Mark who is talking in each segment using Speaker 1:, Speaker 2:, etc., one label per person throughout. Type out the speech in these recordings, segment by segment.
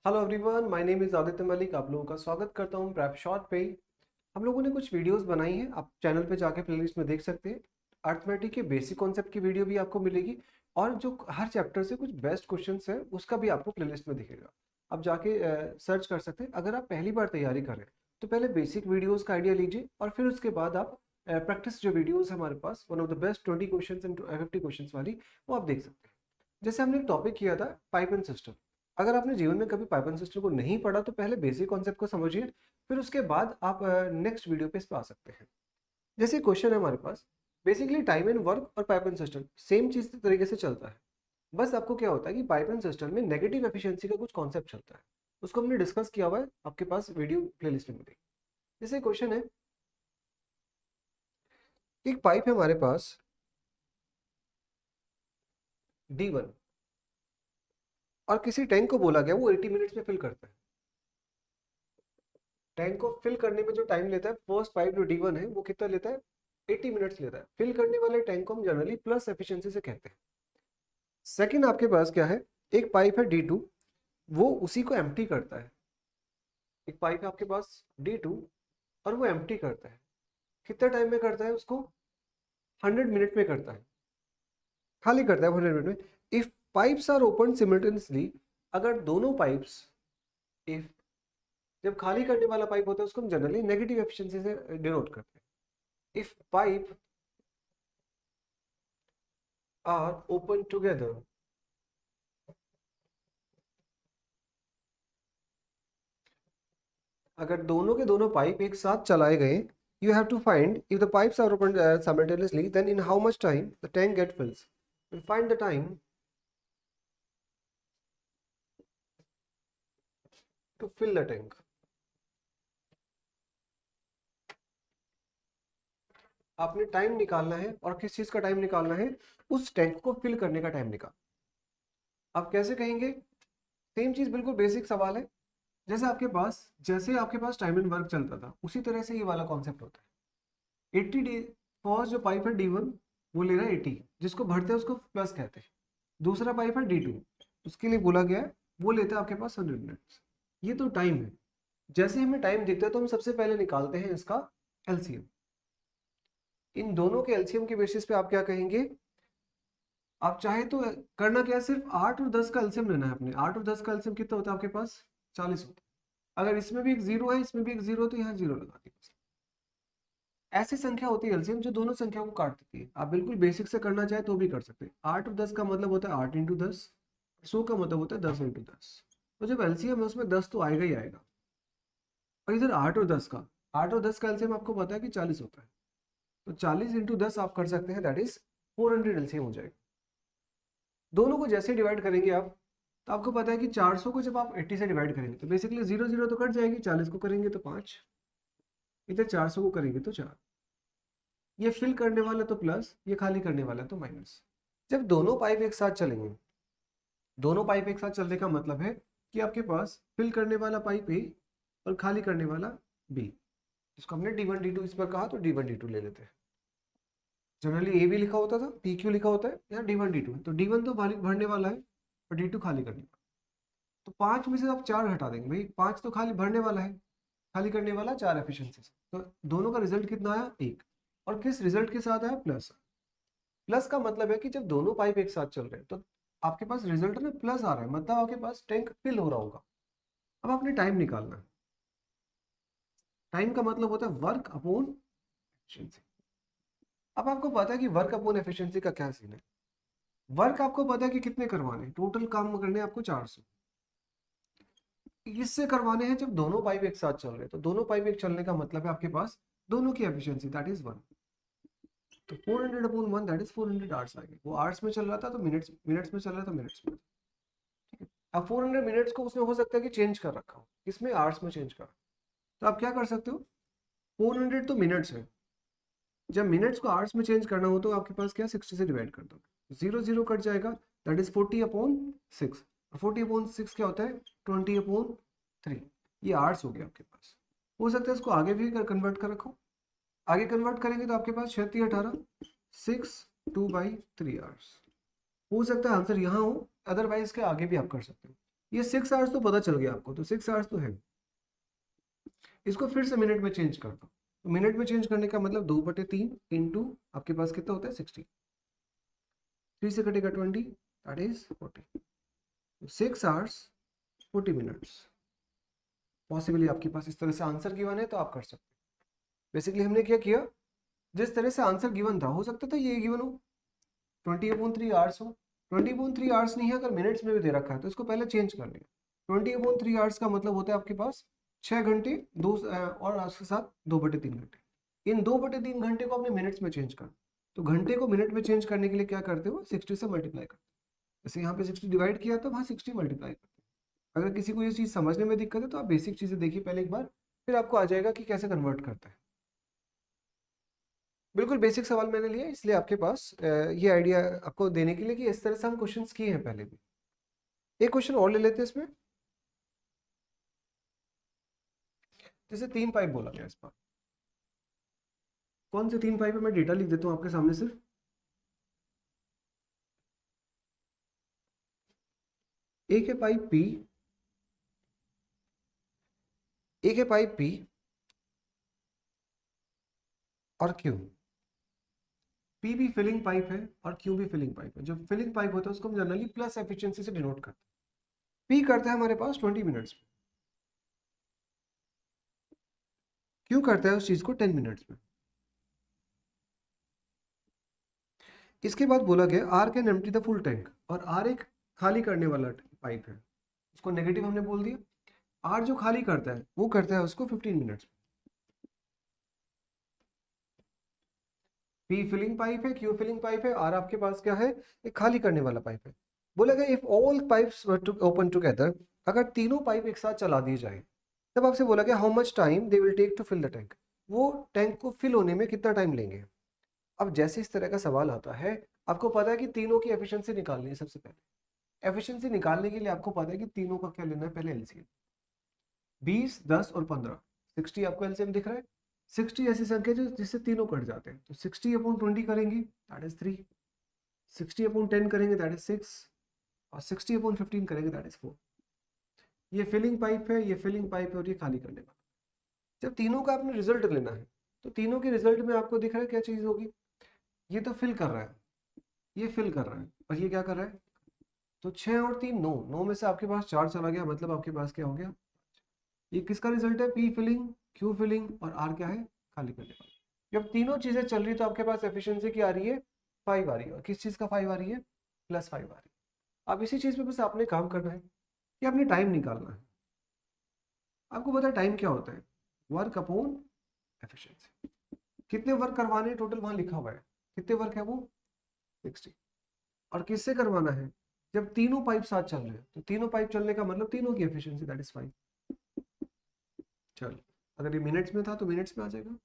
Speaker 1: Hello everyone, my name is Aditya Malik. आप लोगों का स्वागत करता हूँ प्रैप शॉट पे। हम लोगों ने कुछ वीडियोस बनाई हैं, आप चैनल पे जाके प्लेलिस्ट में देख सकते हैं। अर्थमेटिक के बेसिक कॉन्सेप्ट की वीडियो भी आपको मिलेगी और जो हर चैप्टर से कुछ बेस्ट क्वेश्चंस है उसका भी आपको प्लेलिस्ट में दिखेगा। आप जाके सर्च कर सकते हैं। अगर आप पहली बार तैयारी कर रहे हैं तो पहले बेसिक वीडियोज़ का आइडिया लीजिए और फिर उसके बाद आप प्रैक्टिस जो वीडियोज़ है हमारे पास, one of the best 20 question and 50 question वाली, वो आप देख सकते हैं। जैसे हमने एक टॉपिक किया था पाइप एंड सिस्टम। अगर आपने जीवन में कभी पाइप एंड सिस्टम को नहीं पढ़ा तो पहले बेसिक कॉन्सेप्ट को समझिए, फिर उसके बाद आप नेक्स्ट वीडियो पे इस पर आ सकते हैं। जैसे क्वेश्चन है हमारे पास, बेसिकली टाइम एंड वर्क और पाइप एंड सिस्टम सेम चीज तरीके से चलता है। बस आपको क्या होता है कि पाइप एंड सिस्टम में नेगेटिव एफिशिएंसी का कुछ कॉन्सेप्ट चलता है, उसको हमने डिस्कस किया हुआ है, आपके पास वीडियो प्लेलिस्ट में मिलेगी। जैसे क्वेश्चन है, एक पाइप है हमारे पास D1 और किसी टैंक को बोला गया वो 80 मिनट्स में फिल करता है। टैंक को फिल करने में जो टाइम लेता है फर्स्ट पाइप जो D1 है वो कितना लेता है, 80 मिनट्स लेता है। फिल करने वाले टैंक को हम जनरली प्लस एफिशिएंसी से कहते हैं। सेकंड आपके पास क्या है, एक पाइप है D2, वो उसी को एम्प्टी करता है। एक पाइप है आपके पास D2 और वो एम्प्टी करता है। कितना टाइम में करता है उसको, 100 मिनट में करता है, खाली करता है 100 मिनट में। If pipes are open simultaneously, अगर दोनों पाइप्स, इफ जब खाली करने वाला पाइप होता है उसको हम जनरली नेगेटिव एफिशिएंसी से डिनोट करते हैं। If pipe are open together, अगर दोनों के दोनों पाइप एक साथ चलाए गए, you have to find if the pipes are opened simultaneously, then in how much time the tank get fills. And find the time to fill the tank. आपने time निकालना है, और किस चीज का टाइम निकालना है, उस टैंक को फिल करने का टाइम निकाल। आप कैसे कहेंगे, सेम चीज, बिल्कुल बेसिक सवाल है। जैसे आपके पास टाइम एंड वर्क चलता था उसी तरह से ये वाला कॉन्सेप्ट होता है। 80 डे फर्स्ट जो पाइप है D1 वो ले रहा है 80, जिसको भरते हैं उसको प्लस कहते हैं। दूसरा पाइप है D2, उसके लिए बोला गया है वो लेता है आपके पास 100 मिनट्स। ये तो टाइम है। जैसे हमें टाइम दिखता है तो हम सबसे पहले निकालते हैं इसका एलसीएम। इन दोनों के एलसीएम के बेसिस पे आप क्या कहेंगे, आप चाहे तो करना क्या है, सिर्फ 8 और 10 का एलसीएम लेना है अपने। 8 और 10 का एलसीएम कितना होता है आपके पास, 40 होता है। अगर इसमें भी एक जीरो है इसमें भी एक जीरो, तो यहाँ जीरो लगा दीजिए। ऐसी संख्या होती है एलसीएम जो दोनों संख्या को काट देती है। आप बिल्कुल बेसिक से करना चाहे तो भी कर सकते हैं। 8 और 10 का मतलब होता है 8 इंटू 10, 100 का मतलब होता है 10 इंटू 10। तो जब एलसीएम है उसमें 10 तो आएगा ही आएगा। और इधर 8 और 10 का एलसीएम आपको पता है कि 40 होता है, तो 40 इंटू 10 आप कर सकते हैं, दैट इज 400 एलसीएम हो जाएगा। दोनों को जैसे डिवाइड करेंगे आप, तो आपको पता है कि 400 को जब आप 80 से डिवाइड करेंगे तो बेसिकली जीरो जीरो तो कट जाएगी। 40 को करेंगे तो 5, इधर 400 को करेंगे तो 4। ये फिल करने वाला तो प्लस, ये खाली करने वाला तो माइनस। जब दोनों पाइप एक साथ चलेंगे, दोनों पाइप एक साथ चलने का मतलब है कि आपके पास फिल करने वाला पाइप ए और खाली करने वाला बी। इसको हमने D1 D2 इस पर कहा तो D1 D2 ले लेते हैं। जनरली ए भी लिखा होता था, PQ लिखा होता है, यहाँ D1 D2 है। तो D1 तो भरने वाला है और D2 खाली करने वाला। तो 5 में से आप 4 हटा देंगे भाई, 5 तो खाली भरने वाला है, खाली करने वाला 4 एफिशिएंसी से। तो दोनों का रिजल्ट कितना आया, 1। और किस रिजल्ट के साथ आया, प्लस। प्लस का मतलब है कि जब दोनों पाइप एक साथ चल रहे हैं तो आपके पास रिजल्ट में प्लस आ रहा है, मतलब आपके पास टैंक फिल हो रहा होगा। अब आपने टाइम निकालना है। टाइम का मतलब होता है वर्क अपॉन एफिशिएंसी। अब आपको पता है कि वर्क अपॉन एफिशिएंसी का क्या सीन है। वर्क आपको पता है कि कितने करवाने, टोटल काम करने हैं आपको 400। इससे करवाने हैं जब दोनों पाइप एक साथ चल रहे हैं। तो दोनों पाइप एक चलने का मतलब है आपके पास दोनों की एफिशिएंसी, दैट इज 1। तो 400 अपॉन 1, दैट इज 400 आवर्स आ गए। वो आवर्स में चल रहा था तो मिनट्स, मिनट्स में चल रहा था मिनट्स में। ठीक है। अब 400 मिनट्स को उसने हो सकता है कि चेंज कर रखा हो, इसमें आवर्स में चेंज कर। तो आप क्या कर सकते हो, 400 तो मिनट्स है, जब मिनट्स को आवर्स में चेंज करना हो तो आपके पास क्या, 60 से डिवाइड कर दो, जीरो जीरो कट जाएगा, दैट इज 40 अपॉन 6। 40 अपॉन 6 क्या होता है, 20 अपॉन 3। ये आवर्स हो गया आपके पास। हो सकता है इसको आगे भी कन्वर्ट कर रखो। आगे कन्वर्ट करेंगे तो आपके पास 36 18 6 2/3 आवर्स। हो सकता है आंसर यहाँ हो, अदरवाइज के आगे भी आप कर सकते हो। ये 6 आवर्स तो पता चल गया आपको, तो 6 आवर्स तो है। इसको फिर से मिनट में चेंज कर दो, तो मिनट में चेंज करने का मतलब 2/3 इंटू आपके पास कितना होता है 60, 3 से कटेगा 20, that is 40। 6 hours 40 minutes. Possibly आपके पास इस तरह से आंसर गिवन है तो आप कर सकते हैं। बेसिकली हमने क्या किया, जिस तरह से आंसर गिवन था, हो सकता था ये गिवन हो 20/3 आवर्स हो। 20/3 आवर्स नहीं है, अगर मिनट्स में भी दे रखा है तो इसको पहले चेंज कर लिया। 20/3 आवर्स का मतलब होता है आपके पास 6 घंटे, दो और उसके साथ 2/3 घंटे। इन 2/3 घंटे को अपने मिनट्स में चेंज कर, तो घंटे को मिनट में चेंज करने के लिए क्या करते हो, 60 से मल्टीप्लाई करते हो। जैसे यहाँ पे 60 डिवाइड किया तो वहाँ 60 मल्टीप्लाई करते हो। अगर किसी को ये चीज़ समझने में दिक्कत है तो आप बेसिक चीज़ें देखिए पहले एक बार, फिर आपको आ जाएगा कि कैसे कन्वर्ट करता है। बिल्कुल बेसिक सवाल मैंने लिया, इसलिए आपके पास ये आइडिया आपको देने के लिए कि इस तरह से हम क्वेश्चंस किए हैं पहले भी। एक क्वेश्चन और ले लेते हैं इसमें। जैसे 3 पाइप बोला गया इस पर, कौन से 3 पाइप है मैं डेटा लिख देता हूँ आपके सामने सिर्फ। एक है पाइप पी, एक है पाइप पी और क्यू। पी भी फिलिंग पाइप है और क्यू भी फिलिंग पाइप है। जो फिलिंग पाइप होता है उसको हम जनरली प्लस एफिशिएंसी से डिनोट करते हैं। पी करता है हमारे पास 20 मिनट्स में, क्यू करता है उस चीज को 10 मिनट्स में। इसके बाद बोला गया R can empty the full tank, और आर एक खाली करने वाला पाइप है, उसको नेगेटिव हमने बोल दिया। आर जो खाली करता है वो करता है उसको 15 मिनट्स में। पी फिलिंग पाइप है, क्यू फिलिंग पाइप है, आर आपके पास क्या है, एक खाली करने वाला पाइप है। बोला गया if all pipes were to open together, अगर तीनों पाइप एक साथ चला दिए जाए, तब आपसे बोला गया how much time they will take to fill the tank, वो टैंक को फिल होने में कितना टाइम लेंगे। अब जैसे इस तरह का सवाल आता है, आपको पता है कि तीनों की एफिशिएंसी निकालनी है। सबसे पहले एफिशिएंसी निकालने के लिए आपको पता है कि तीनों का क्या लेना है, पहले एलसीएम। 20, 10 और 15, 60 आपको एलसीएम दिख रहा है। 60 ऐसी संख्या जो जिससे तीनों कट जाते हैं, तो 60/20 करेंगे दैट इज 3, 60/10 करेंगे दैट इज 6, और 60/15 करेंगे दैट इज 4। ये फिलिंग पाइप है, ये फिलिंग पाइप है और ये खाली करने वाला। जब तीनों का आपने रिजल्ट लेना है, तो तीनों के रिजल्ट में आपको दिख रहा है क्या चीज होगी, ये तो फिल कर रहा है, ये फिल कर रहा है, और ये क्या कर रहा है, तो 6 और 3 9, 9 में से आपके पास 4 चला गया, मतलब आपके पास क्या हो गया, ये किसका रिजल्ट है, पी फिलिंग, क्यू फिलिंग और आर क्या है, खाली करने वाला। जब तीनों चीजें चल रही तो आपके पास एफिशिएंसी क्या आ रही है, 5 आ रही है। और किस चीज का 5 आ रही है, +5 आ रही है। अब इसी चीज पे बस आपने काम करना है कि आपने टाइम निकालना है। आपको पता है टाइम क्या होता है, वर्क अपॉन एफिशिएंसी। कितने वर्क करवाने टोटल वहां लिखा हुआ है, कितने वर्क है वो 60। और किससे करवाना है, जब तीनों पाइप साथ चल रहे हैं, तो तीनों पाइप चलने का मतलब तीनों की एफिशिएंसी दैट इज 5। चल, अगर ये मिनट्स में था तो मिनट्स में आ जाएगा।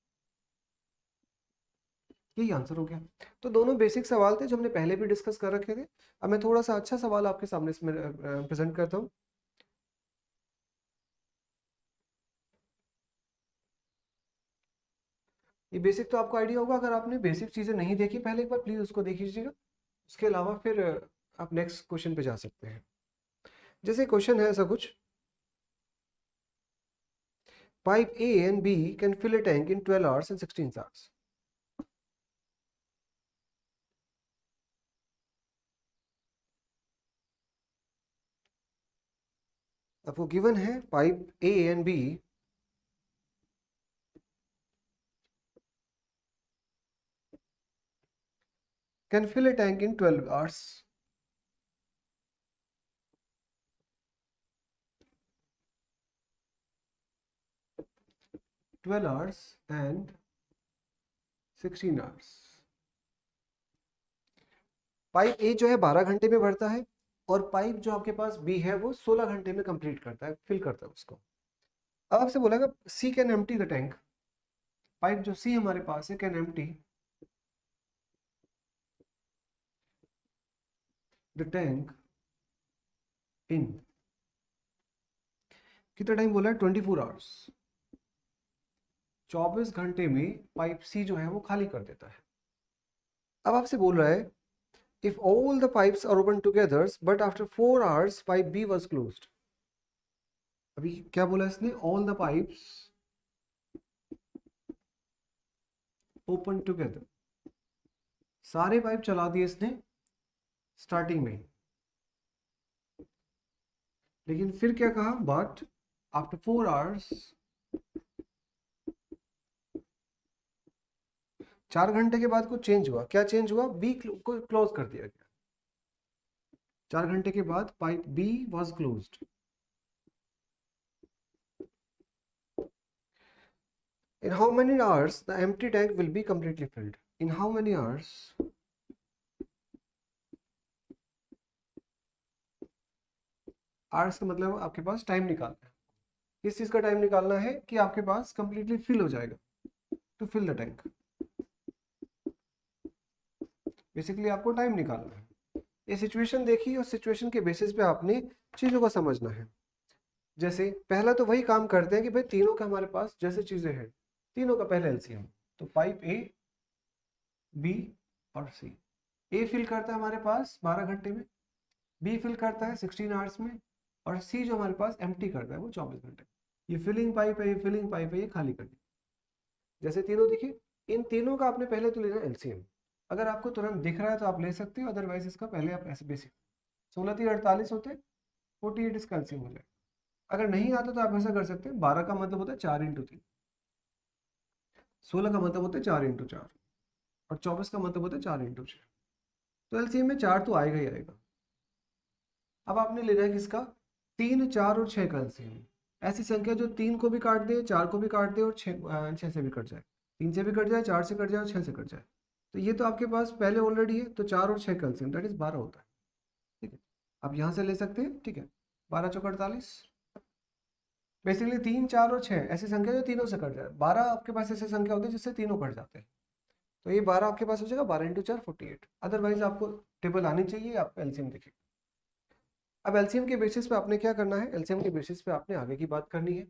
Speaker 1: यही आंसर हो गया। तो दोनों बेसिक सवाल थे जो हमने पहले भी डिस्कस कर रखे थे। अब मैं थोड़ा सा अच्छा सवाल आपके सामने इसमें प्रेजेंट करता हूँ। ये बेसिक तो आपको आइडिया होगा, अगर आपने बेसिक चीजें नहीं देखी पहले एक बार प्लीज उसको देख लीजिएगा। उसके अलावा फिर आप नेक्स्ट क्वेश्चन पे जा सकते हैं। जैसे क्वेश्चन है ऐसा कुछ, pipe A and B can fill a tank in 12 hours and 16 hours. आपको गिवन है pipe A and B can fill a tank in 12 hours 12 hours and 16 hours. Pipe A जो है 12 घंटे में भरता है, और पाइप जो आपके पास बी है वो 16 घंटे में कंप्लीट करता है, फिल करता है उसको। अब आपसे बोला C can empty the tank, pipe जो सी हमारे पास है can empty the tank in, कितना टाइम बोला है, 24 आवर्स। 24 घंटे में पाइप सी जो है वो खाली कर देता है। अब आपसे बोल रहा है if all the pipes are open together but after 4 hours pipe B was closed, अभी क्या बोला इसने, all the pipes open together, सारे पाइप चला दिए इसने स्टार्टिंग में, लेकिन फिर क्या कहा, बट आफ्टर 4 आवर्स, 4 घंटे के बाद कुछ चेंज हुआ। क्या चेंज हुआ, बी को क्लोज कर दिया गया। 4 घंटे के बाद pipe B was closed. In how many hours the empty tank will be completely filled? In how many hours? Hours का मतलब आपके पास टाइम निकालना है। किस चीज का टाइम निकालना है कि आपके पास completely fill हो जाएगा, to fill the tank। Basically आपको टाइम निकालना है। ये सिचुएशन देखी और सिचुएशन के बेसिस पे आपने चीजों को समझना है। जैसे पहला तो वही काम करते हैं कि भाई तीनों का हमारे पास जैसे चीजें हैं, तीनों का पहले एलसीएम, तो पाइप ए, बी और सी। ए फिल करता है हमारे पास 12 घंटे में, बी फिल करता है 16 आवर्स में, और सी जो हमारे पास एम्प्टी करता है वो 24 घंटे। ये फिलिंग पाइप है, ये फिलिंग पाइप है, ये खाली करनी। जैसे तीनों दिखे, इन तीनों का आपने पहले तो लेना एलसीएम। अगर आपको तुरंत दिख रहा है तो आप ले सकते हो, अदरवाइज इसका पहले आप ऐसे बेसिक 16 3 48 होते, 48 इसका एलसीएम हो जाए। अगर नहीं आता तो आप ऐसा कर सकते हैं, 12 का मतलब होता है 4 इंटू 3, 16 का मतलब होता है 4 इंटू 4, और 24 का मतलब होता है 4 इंटू 6। तो एलसीएम में 4 तो आएगा ही आएगा। अब आपने लेना है किसका, 3 4 और 6 का एलसीएम। ऐसी संख्या जो 3 को भी काट दे, 4 को भी काट दे और 6 से भी कट जाए, 3 से भी कट जाए, 4 से कट जाए और 6 से कट जाए। तो ये तो आपके पास पहले ऑलरेडी है, तो 4 और 6 का एलसीएम दैट इज 12 होता है। ठीक है, आप यहाँ से ले सकते हैं। ठीक है, 12 चौक 48, बेसिकली 3 4 और 6 ऐसी संख्या जो तीनों से कट जाए। 12 आपके पास ऐसी संख्या होती है जिससे तीनों कट जाते हैं, तो ये 12 आपके पास हो जाएगा, 12 इंटू 4 48। अदरवाइज आपको टेबल आनी चाहिए, आपको एलसीएम देखिए। अब एलसीएम के बेसिस पे आपने क्या करना है, एलसीएम के बेसिस पे आपने आगे की बात करनी है।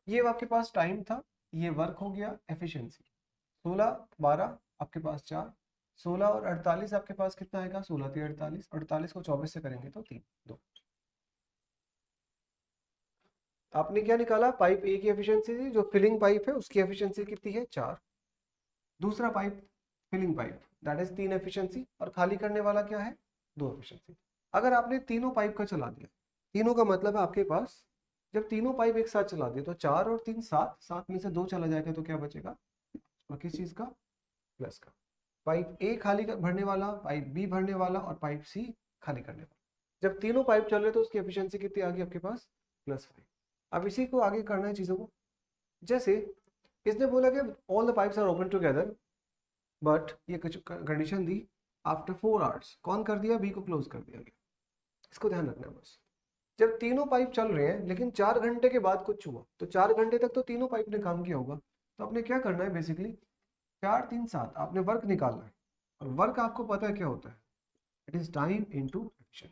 Speaker 1: ये आपके पास टाइम था, ये वर्क हो गया, एफिशिएंसी 16 12 आपके पास 4, 16 और 48 आपके पास कितना आएगा, 16 3 48, 48 को 24 से करेंगे तो 3 2। आपने क्या निकाला, पाइप ए की एफिशिएंसी थी, जो फिलिंग पाइप है उसकी एफिशिएंसी कितनी है 4, दूसरा pipe filling pipe that is 3 efficiency, और खाली करने वाला क्या है 2 एफिशिएंसी। अगर आपने तीनों पाइप का चला दिया, तीनों का मतलब है आपके पास जब तीनों पाइप एक साथ चला दिए तो 4 और 3 7, 7 में से 2 चला जाएगा तो क्या बचेगा, और किस चीज का, प्लस का। पाइप ए भरने वाला, पाइप बी भरने वाला और पाइप सी खाली करने वाला। जब तीनों पाइप चल रहे तो उसकी एफिशिएंसी कितनी आ गई आपके पास, +5। अब इसी को आगे करना है चीजों को। जैसे इसने बोला कि all the pipes are open together, but ये कुछ कंडीशन दी, आफ्टर 4 आवर्स कौन कर दिया, बी को क्लोज कर दिया गया। इसको ध्यान रखना है बस। जब तीनों पाइप चल रहे हैं लेकिन 4 घंटे के बाद कुछ हुआ, तो 4 घंटे तक तो तीनों पाइप ने काम किया होगा, तो आपने क्या करना है, बेसिकली 4 3 7 आपने वर्क निकालना है। और वर्क आपको पता है क्या होता है, it is time into action.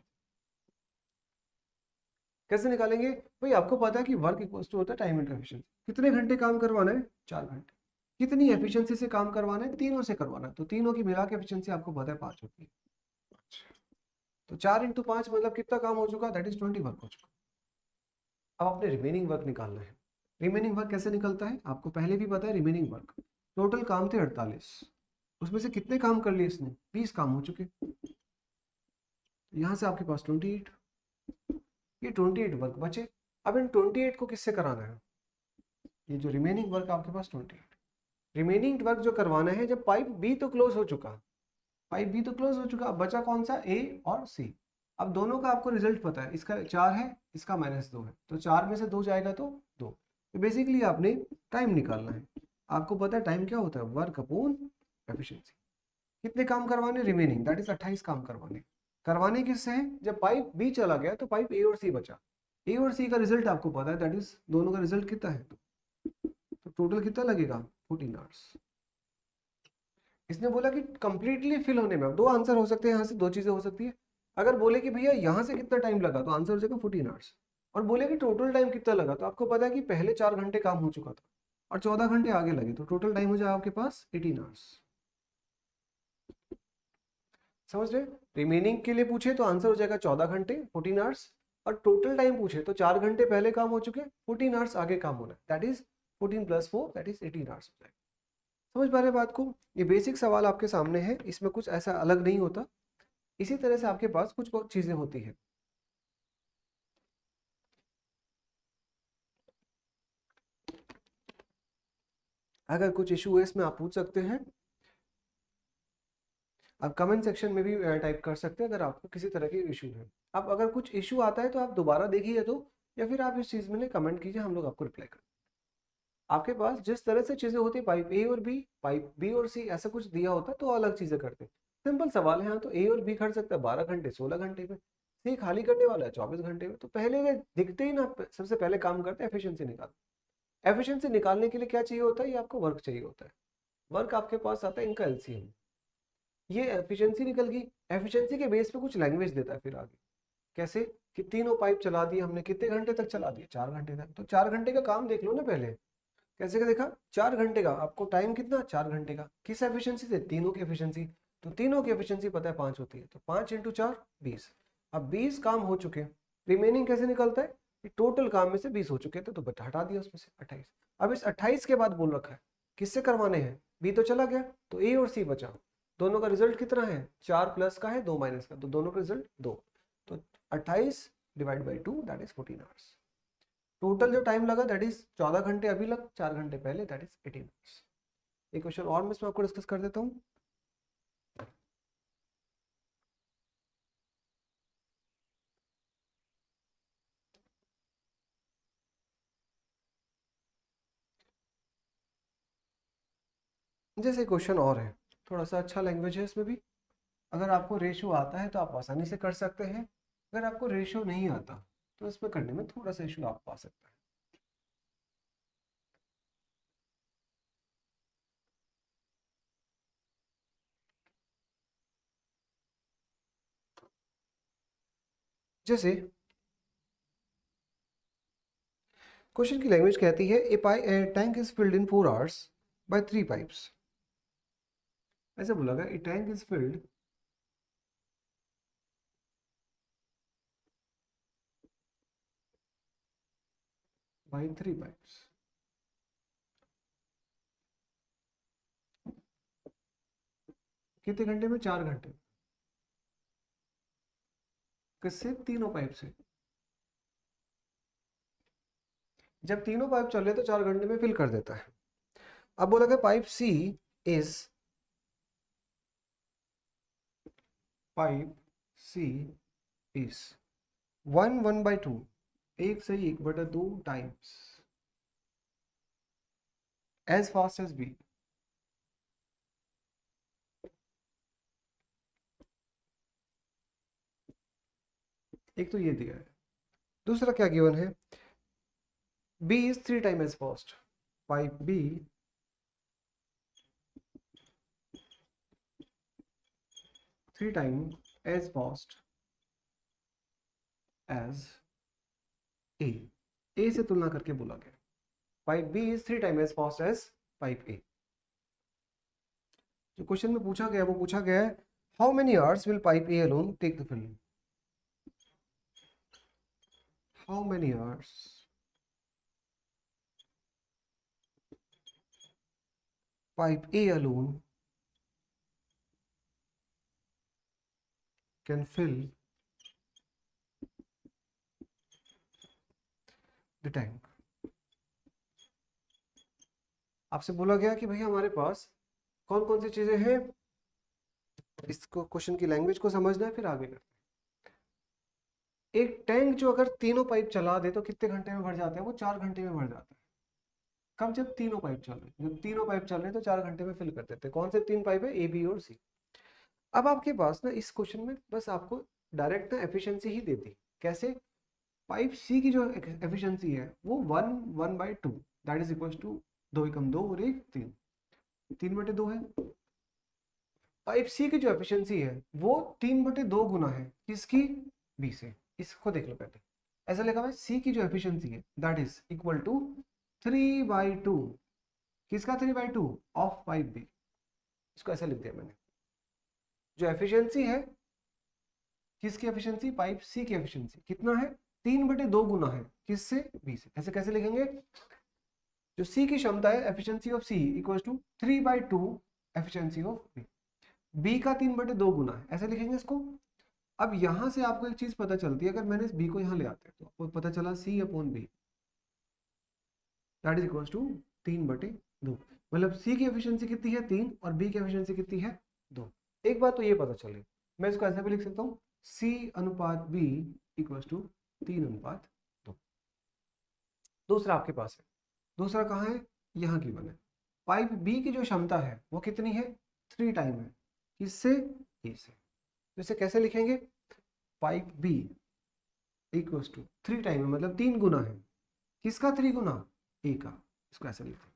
Speaker 1: कैसे निकालेंगे भाई, आपको पता है कि वर्क इक्वल्स टू होता है टाइम इनटू एफिशिएंसी। कितने घंटे काम करवाना है, 4 घंटे। कितनी एफिशिएंसी से काम करवाना है, तीनों से करवाना है, तो तीनों की मिला के एफिशिएंसी आपको पता है 5 होती है। तो 4 इंटू 5 मतलब कितना काम हो चुका, दैट इज 20 वर्क हो चुका। अब आपने रिमेनिंग वर्क निकालना है। रिमेनिंग वर्क कैसे निकलता है, आपको पहले भी पता है। रिमेनिंग वर्क, टोटल काम थे 48, उसमें से कितने काम कर लिए इसने, 20 काम हो चुके। यहाँ से आपके पास 28, ये 28 वर्क बचे। अब इन 28 को किससे कराना है, ये जो रिमेनिंग वर्क आपके पास 28, रिमेनिंग वर्क जो करवाना है, जब पाइप बी तो क्लोज हो चुका, पाइप बी तो क्लोज हो चुका, अब बचा कौन सा, ए और सी। अब दोनों का आपको रिजल्ट पता है, इसका 4 है, इसका -2 है, तो 4 में से 2 जाएगा तो 2। तो बेसिकली आपने टाइम निकालना है। आपको पता है टाइम क्या होता है, वर्क अपॉन एफिशिएंसी। कितने काम करवाने, रिमेनिंग दैट इज 28 काम करवाने। करवाने किससे हैं, जब पाइप बी चला गया तो पाइप ए और सी बचा। ए और सी का रिजल्ट आपको पता है, दैट इज दोनों का रिजल्ट कितना है, तो टोटल कितना लगेगा 14 आवर्स। इसने बोला कि कंप्लीटली फिल होने में, अब दो आंसर हो सकते हैं, यहाँ से दो चीजें हो सकती है। अगर बोले कि भैया यहाँ से कितना टाइम लगा, तो आंसर हो जाएगा 14 आवर्स। और बोले कि टोटल टाइम कितना लगा, तो आपको पता है कि पहले 4 घंटे काम हो चुका था और 14 घंटे आगे लगे, तो टोटल टाइम हो जाएगा आपके पास 18 आवर्स। समझ रहे, रिमेनिंग के लिए पूछे तो आंसर हो जाएगा 14 घंटे 14 आवर्स, और टोटल टाइम पूछे तो 4 घंटे पहले काम हो चुके, 14 आवर्स आगे काम होना है, that is 14 + 4 that is 18 hours हो जाएगा। समझ पा रहे बात को? ये बेसिक सवाल आपके सामने है, इसमें कुछ ऐसा अलग नहीं होता। इसी तरह से आपके पास कुछ बहुत चीजें होती है। अगर कुछ इशू है इसमें आप पूछ सकते हैं, आप कमेंट सेक्शन में भी टाइप कर सकते हैं अगर आपको किसी तरह की इशू है। अब अगर कुछ इशू आता है तो आप दोबारा देखिए तो, या फिर आप इस चीज में कमेंट कीजिए, हम लोग आपको रिप्लाई करें। आपके पास जिस तरह से चीजें होती है, पाइप ए और बी, पाइप बी और सी, ऐसा कुछ दिया होता है तो अलग चीजें करते हैं। सिंपल सवाल है, यहाँ तो ए और बी खड़ सकता है 12 घंटे 16 घंटे में, सी खाली करने वाला है 24 घंटे में। तो पहले ये दिखते ही ना सबसे पहले काम करते हैं एफिशिएंसी निकाल। एफिशिएंसी निकालने के लिए क्या चाहिए होता है, ये आपको वर्क चाहिए होता है। वर्क आपके पास आता है इनका एलसीएम, ये एफिशिएंसी निकल गई। एफिशिएंसी के बेस पे कुछ लैंग्वेज देता है फिर आगे, कैसे कि तीनों पाइप चला दिए हमने, कितने घंटे तक चला दिए, 4 घंटे तक। तो 4 घंटे का काम देख लो ना पहले, कैसे का देखा, 4 घंटे का आपको टाइम कितना, 4 घंटे का, किस एफिशिएंसी से, तीनों की एफिशिएंसी। तो तीनों की एफिशिएंसी पता है 5 होती है, तो 5 × 4 20। अब 20 काम हो चुके हैं, रिमेनिंग कैसे निकलता है कि टोटल काम में से 20 हो चुके थे तो हटा दिया उसमें से 28। अब इस 28 के बाद बोल रखा है किससे करवाने हैं, बी तो चला गया तो ए और सी बचा। दोनों का रिजल्ट कितना है, 4 प्लस का है 2 माइनस का, तो दोनों का रिजल्ट 2। तो 28 divide by 2 that is 14 hours. Total जो टाइम लगा दैट इज 14 घंटे अभी लग, 4 घंटे पहले दैट इज 18 आवर्स। एक क्वेश्चन और मैं इसमें आपको डिस्कस कर देता हूँ। जैसे क्वेश्चन और है, थोड़ा सा अच्छा लैंग्वेज है इसमें भी। अगर आपको रेशियो आता है तो आप आसानी से कर सकते हैं, अगर आपको रेशियो नहीं आता तो इसमें करने में थोड़ा सा इशू आप पा सकते हैं। जैसे क्वेश्चन की लैंग्वेज कहती है a tank is filled in 4 hours by 3 pipes. ऐसे बोला गया a tank is filled by 3 pipes. कितने घंटे में, 4 घंटे। किससे, तीनों पाइप से। जब तीनों पाइप चल रहे तो 4 घंटे में फिल कर देता है। अब बोला गया pipe C is, pipe C is 1/2, 1/2 times as fast as B. एक तो ये दिया है, दूसरा क्या गिवन है, B is 3 time as fast, pipe B 3 time as fast as A. A से तुलना करके बोला गया pipe B is 3 time as fast as pipe A. जो क्वेश्चन में पूछा गया वो पूछा गया है how many hours will pipe A alone take the fill. How many hours pipe A alone can fill the tank। आपसे बोला गया कि भैया हमारे पास कौन कौन सी चीजें हैं, इसको क्वेश्चन की लैंग्वेज को समझना है फिर आगे करते हैं। एक टैंक जो अगर तीनों पाइप चला दे तो कितने घंटे में भर जाता है, वो 4 घंटे में भर जाता है। कब, जब तीनों पाइप चल रहे हैं, जब तीनों पाइप चल रहे हैं तो 4 घंटे में फिल कर देते हैं। कौन से 3 पाइप है, ए बी और सी। अब आपके पास ना इस क्वेश्चन में बस आपको डायरेक्ट ना एफिशिएंसी ही देती, कैसे, पाइप सी की जो एफिशिएंसी है वो 1/2 दैट इज इक्वल टू 2 × 2 और 1 3, 3/2 है। पाइप सी की जो एफिशिएंसी है वो 3/2 गुना है किसकी, बी से। इसको देख लो पहले, ऐसा लिखा हुआ है सी की जो एफिशिएंसी है दैट इज इक्वल टू 3/2, किसका 3/2, ऑफ पाइप बी। इसको ऐसा लिख दिया मैंने, जो एफिशिएंसी है किसकी एफिशिएंसी, पाइप सी की एफिशिएंसी कितना है 3/2 गुना है किससे, बी से। ऐसे कैसे लिखेंगे, जो सी की क्षमता है efficiency of C equal to 3/2 efficiency of B, B का 3/2 गुना है, ऐसे लिखेंगे इसको। अब यहां से आपको एक चीज पता चलती है, अगर मैंने इस बी को यहां ले आते हैं तो आपको पता चला C upon B that is equal to 3/2। मतलब सी की एफिशिएंसी कितनी है 3 और बी की एफिशिएंसी कितनी है 2। एक बात तो ये पता चली, मैं इसको ऐसे भी लिख सकता हूँ सी अनुपात बी इक्वल टू 3:2। दूसरा आपके पास है, दूसरा कहाँ है, यहाँ की बने, पाइप बी की जो क्षमता है वो कितनी है 3 टाइम है, किससे, ए से। तो इसे कैसे लिखेंगे, pipe B equal to 3 time है मतलब 3 गुना है, किसका 3 गुना, ए का। इसको ऐसे लिखते हैं,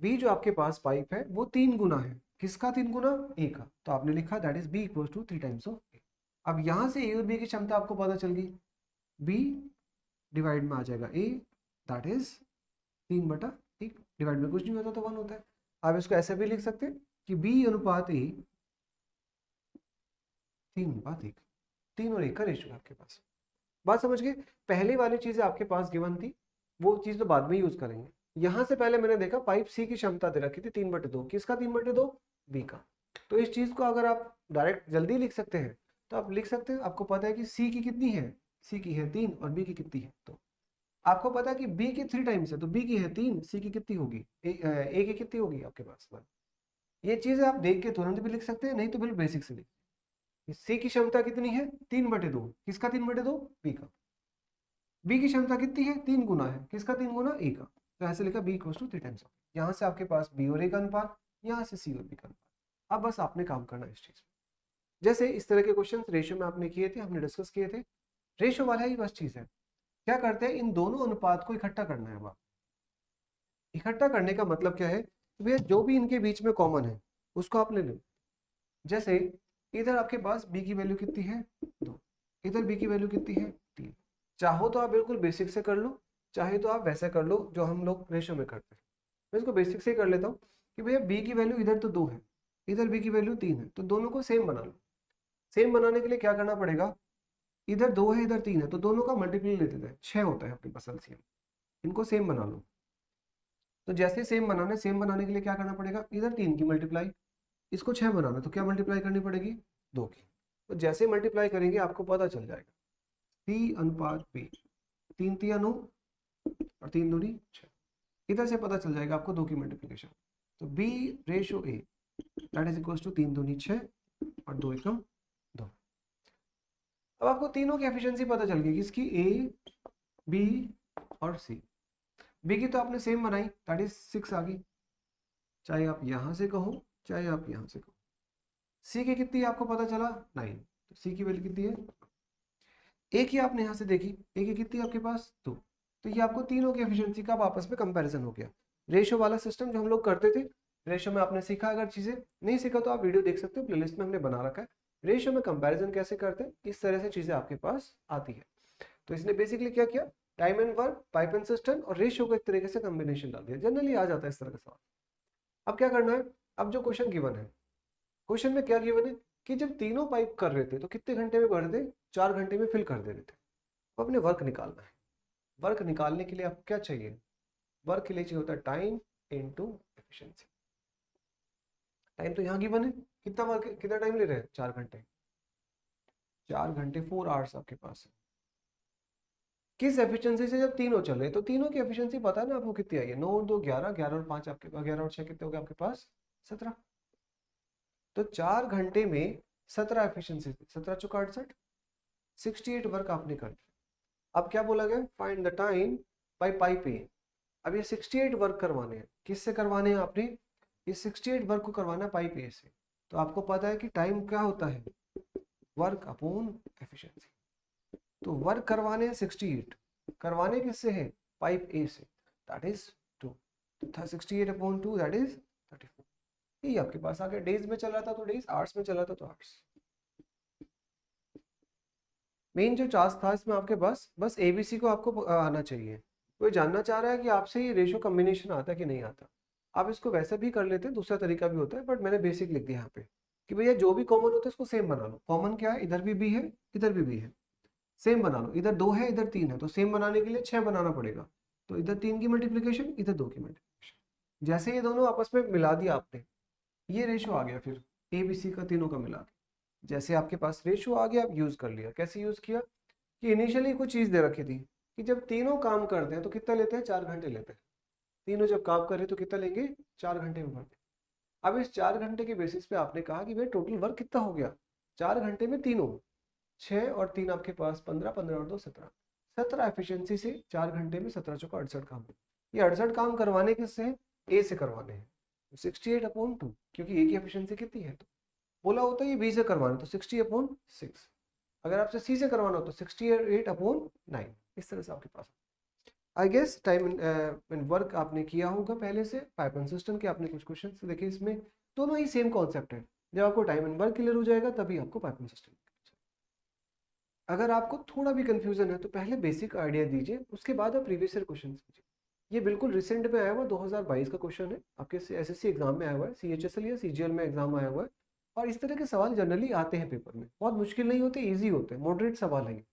Speaker 1: बी जो आपके पास पाइप है वो 3 गुना है, किसका 3 गुना, ए का। तो आपने लिखा that is B equal to 3 times of A. अब यहां से ए और बी की क्षमता आपको पता चल गई, बी डिवाइड में आ जाएगा ए दैट इज 3/1, डिवाइड में कुछ नहीं होता तो 1 होता है। आप इसको ऐसे भी लिख सकते हैं कि बी अनुपात ए 3:1, 3 और 1 का रेशियो आपके पास। बात समझ गए, पहली वाली चीजें आपके पास गिवन थी, वो चीज तो बाद में यूज करेंगे। यहां से पहले मैंने देखा पाइप सी की क्षमता दे रखी थी 3/2, किसका 3/2, बी का। तो इस चीज को अगर आप डायरेक्ट जल्दी लिख सकते हैं तो आप लिख सकते हैं, आपको पता है कि सी की कितनी है, सी की है 3 और बी की कितनी है 2। आपको पता है कि बी की 3 टाइम्स है तो बी की है 3, सी की कितनी होगी, ए की कितनी होगी आपके पास 1। ये चीजें आप देख के तुरंत भी लिख सकते हैं, नहीं तो बिल्कुल बेसिक से लिख, सी की क्षमता कितनी है 3/2, किसका 3/2, बी का। बी की क्षमता कितनी है 3 गुना है, किसका 3 गुना, ए का। तो ऐसे लिखा B equals to 3 times of. यहाँ से आपके पास बी और ए का अनुपात, यहाँ से सी और बी का अनुपात। अब बस आपने काम करना है इस चीज में, जैसे इस तरह के क्वेश्चन रेशियो में आपने किए थे, हमने डिस्कस किए थे, रेशियो वाला ही बस चीज है। क्या करते हैं, इन दोनों अनुपात को इकट्ठा करना है। अब इकट्ठा करने का मतलब क्या है, भैया जो भी इनके बीच में कॉमन है उसको आप ले लो। जैसे इधर आपके पास बी की वैल्यू कितनी है 2, इधर बी की वैल्यू कितनी है 3। चाहो तो आप बिल्कुल बेसिक से कर लो, चाहे तो आप वैसे कर लो जो हम लोग रेशियो में करते हैं। मैं इसको बेसिक से ही कर लेता हूँ कि भैया बी की वैल्यू इधर तो 2 है, इधर बी की वैल्यू 3 है, तो दोनों को सेम बना लो। सेम बनाने के लिए क्या करना पड़ेगा, इधर 2 है इधर 3 है, तो दोनों का मल्टीप्लाई ले देते हैं, 6 होता है आपके पास एलसीएम। इनको सेम बना लो। तो जैसे सेम बनाना है, सेम बनाने के लिए क्या करना पड़ेगा, इधर 3 की मल्टीप्लाई, इसको 6 बनाना, तो क्या मल्टीप्लाई करनी पड़ेगी 2 की। तो जैसे मल्टीप्लाई करेंगे आपको पता चल जाएगा सी अनुपात बी, 3 3 9 और 3 दूनी 6। इधर से पता चल जाएगा आपको 2 की मल्टीप्लिकेशन, तो B ratio A that is equal to 3 दूनी 6 और 2 एकम 2। अब आपको तीनों की एफिशिएंसी पता चल गई, किसकी, ए बी और सी। बी की तो आपने सेम बनाई दैट इज 6 आ गई, चाहे आप यहां से कहो चाहे आप यहां से कहो। सी की कितनी है आपको पता चला 9, तो सी की वैल्यू कितनी है, एक ही आपने यहां से देखी, एक ही कितनी है आपके पास 2। तो ये आपको तीनों की एफिशिएंसी का आपस में कंपैरिजन हो गया। रेशियो वाला सिस्टम जो हम लोग करते थे, रेशियो में आपने सीखा, अगर चीजें नहीं सीखा तो आप वीडियो देख सकते हो, प्लेलिस्ट में हमने बना रखा है। रेशियो में कंपैरिजन कैसे करते हैं, इस तरह से चीजें आपके पास आती है। तो इसने बेसिकली क्या किया, time and work, pipe and system और रेशियो को एक तरीके से कॉम्बिनेशन डाल दिया। जनरली आ जाता है इस तरह का सवाल। अब क्या करना है, अब जो क्वेश्चन गिवन है, क्वेश्चन में क्या गिवन है कि जब तीनों पाइप कर रहे थे तो कितने घंटे में भर दे, 4 घंटे में फिल कर दे रहे थे। अब अपने वर्क निकालना है। वर्क निकालने के लिए आपको क्या चाहिए, वर्क के लिए चाहिए होता है टाइम इनटू एफिशिएंसी। टाइम तो यहाँ गिवन है, कितना वर्क, कितना टाइम ले रहे हैं 4 घंटे, 4 घंटे 4 आवर्स आपके पास है। किस एफिशिएंसी से, जब तीनों चल रहे तो तीनों की एफिशिएंसी पता है ना आपको कितनी आई है, 9 और 2 11, 11 और 5 आपके पास, 11 और 6 कितने हो गए आपके पास 17। तो 4 घंटे में 17 एफिशिएंसी, 17 चौका 68, 68 वर्क आपने कर दिया। अब क्या बोला गया, find the time bye pipe ए। अब ये 68 वर्क करवाने हैं, किससे करवाने हैं आपने, ये 68 वर्क को करवाना है पाइप ए से। तो आपको पता है कि टाइम क्या होता है, वर्क अपॉन एफिशिएंसी। तो वर्क करवाने हैं 68, करवाने किससे है, पाइप ए से, दैट इज 2। तो 68 अपॉन 2 दैट इज 34। ये आपके पास आ गया, डेज में चल रहा था तो डेज, आवर्स में चल रहा था तो आवर्स। मेन जो टास्क था इसमें आपके पास बस एबीसी को आपको आना चाहिए। कोई जानना चाह रहा है कि आपसे ये रेशो कॉम्बिनेशन आता है कि नहीं आता। आप इसको वैसे भी कर लेते हैं, दूसरा तरीका भी होता है, बट मैंने बेसिक लिख दिया यहाँ पे कि भैया जो भी कॉमन होता है उसको सेम बना लो। कॉमन क्या है, इधर भी है इधर भी है, सेम बना लो, इधर 2 है इधर 3 है, तो सेम बनाने के लिए 6 बनाना पड़ेगा। तो इधर 3 की मल्टीप्लिकेशन, इधर 2 की मल्टीप्लिकेशन। जैसे ये दोनों आपस में मिला दिया आपने, ये रेशो आ गया फिर ए बी सी का तीनों का मिला के। जैसे आपके पास रेशो आ गया, आप यूज कर लिया। कैसे यूज किया कि इनिशियली कुछ चीज दे रखी थी कि जब तीनों काम करते हैं तो कितना लेते हैं, 4 घंटे लेते हैं। तीनों जब काम कर रहे तो कितना लेंगे, 4 घंटे में भरते। अब इस 4 घंटे के बेसिस पे आपने कहा कि भाई टोटल वर्क कितना हो गया 4 घंटे में तीनों, 6 और 3 आपके पास 15, 15 और 2 17, 17 एफिशिएंसी से 4 घंटे में 17 चौका 68 काम। ये 68 काम करवाने किससे हैं, ए से करवाने हैं। 68/2, क्योंकि ए की एफिशिएंसी कितनी है, तो बोला होता है ये बी से करवाना तो 60/6। अगर आपसे सी से करवाना हो तो 68/9। इस तरह से आपके पास I guess time and work आपने किया होगा पहले से। पाइपलाइन सिस्टम के आपने कुछ क्वेश्चन देखे, इसमें दोनों ही सेम कॉन्सेप्ट है। जब आपको टाइम एंड वर्क क्लियर हो जाएगा तभी आपको पाइपलाइन सिस्टम। अगर आपको थोड़ा भी कंफ्यूजन है तो पहले बेसिक आइडिया दीजिए, उसके बाद आप प्रीवियस ईयर क्वेश्चन कीजिए। ये बिल्कुल रिसेंट में आया हुआ 2022 का क्वेश्चन है, आपके एसएससी एग्जाम में आया हुआ है, सीएचएसएल या सीजीएल में एग्जाम आया हुआ है। और इस तरह के सवाल जनरली आते हैं पेपर में, बहुत मुश्किल नहीं होते, ईजी होते हैं, मॉडरेट सवाल है।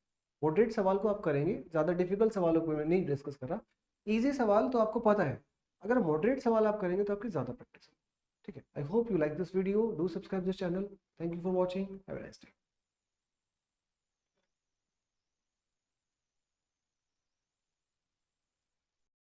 Speaker 1: मॉडरेट सवाल को आप करेंगे, ज़्यादा डिफिकल्ट सवालों को मैं नहीं डिस्कस कर रहा। ईजी सवाल तो आपको पता है, अगर मॉडरेट सवाल आप करेंगे तो आपकी ज़्यादा प्रैक्टिस है। ठीक है, I hope you like this video, do subscribe this channel. Thank you for watching, have a nice day.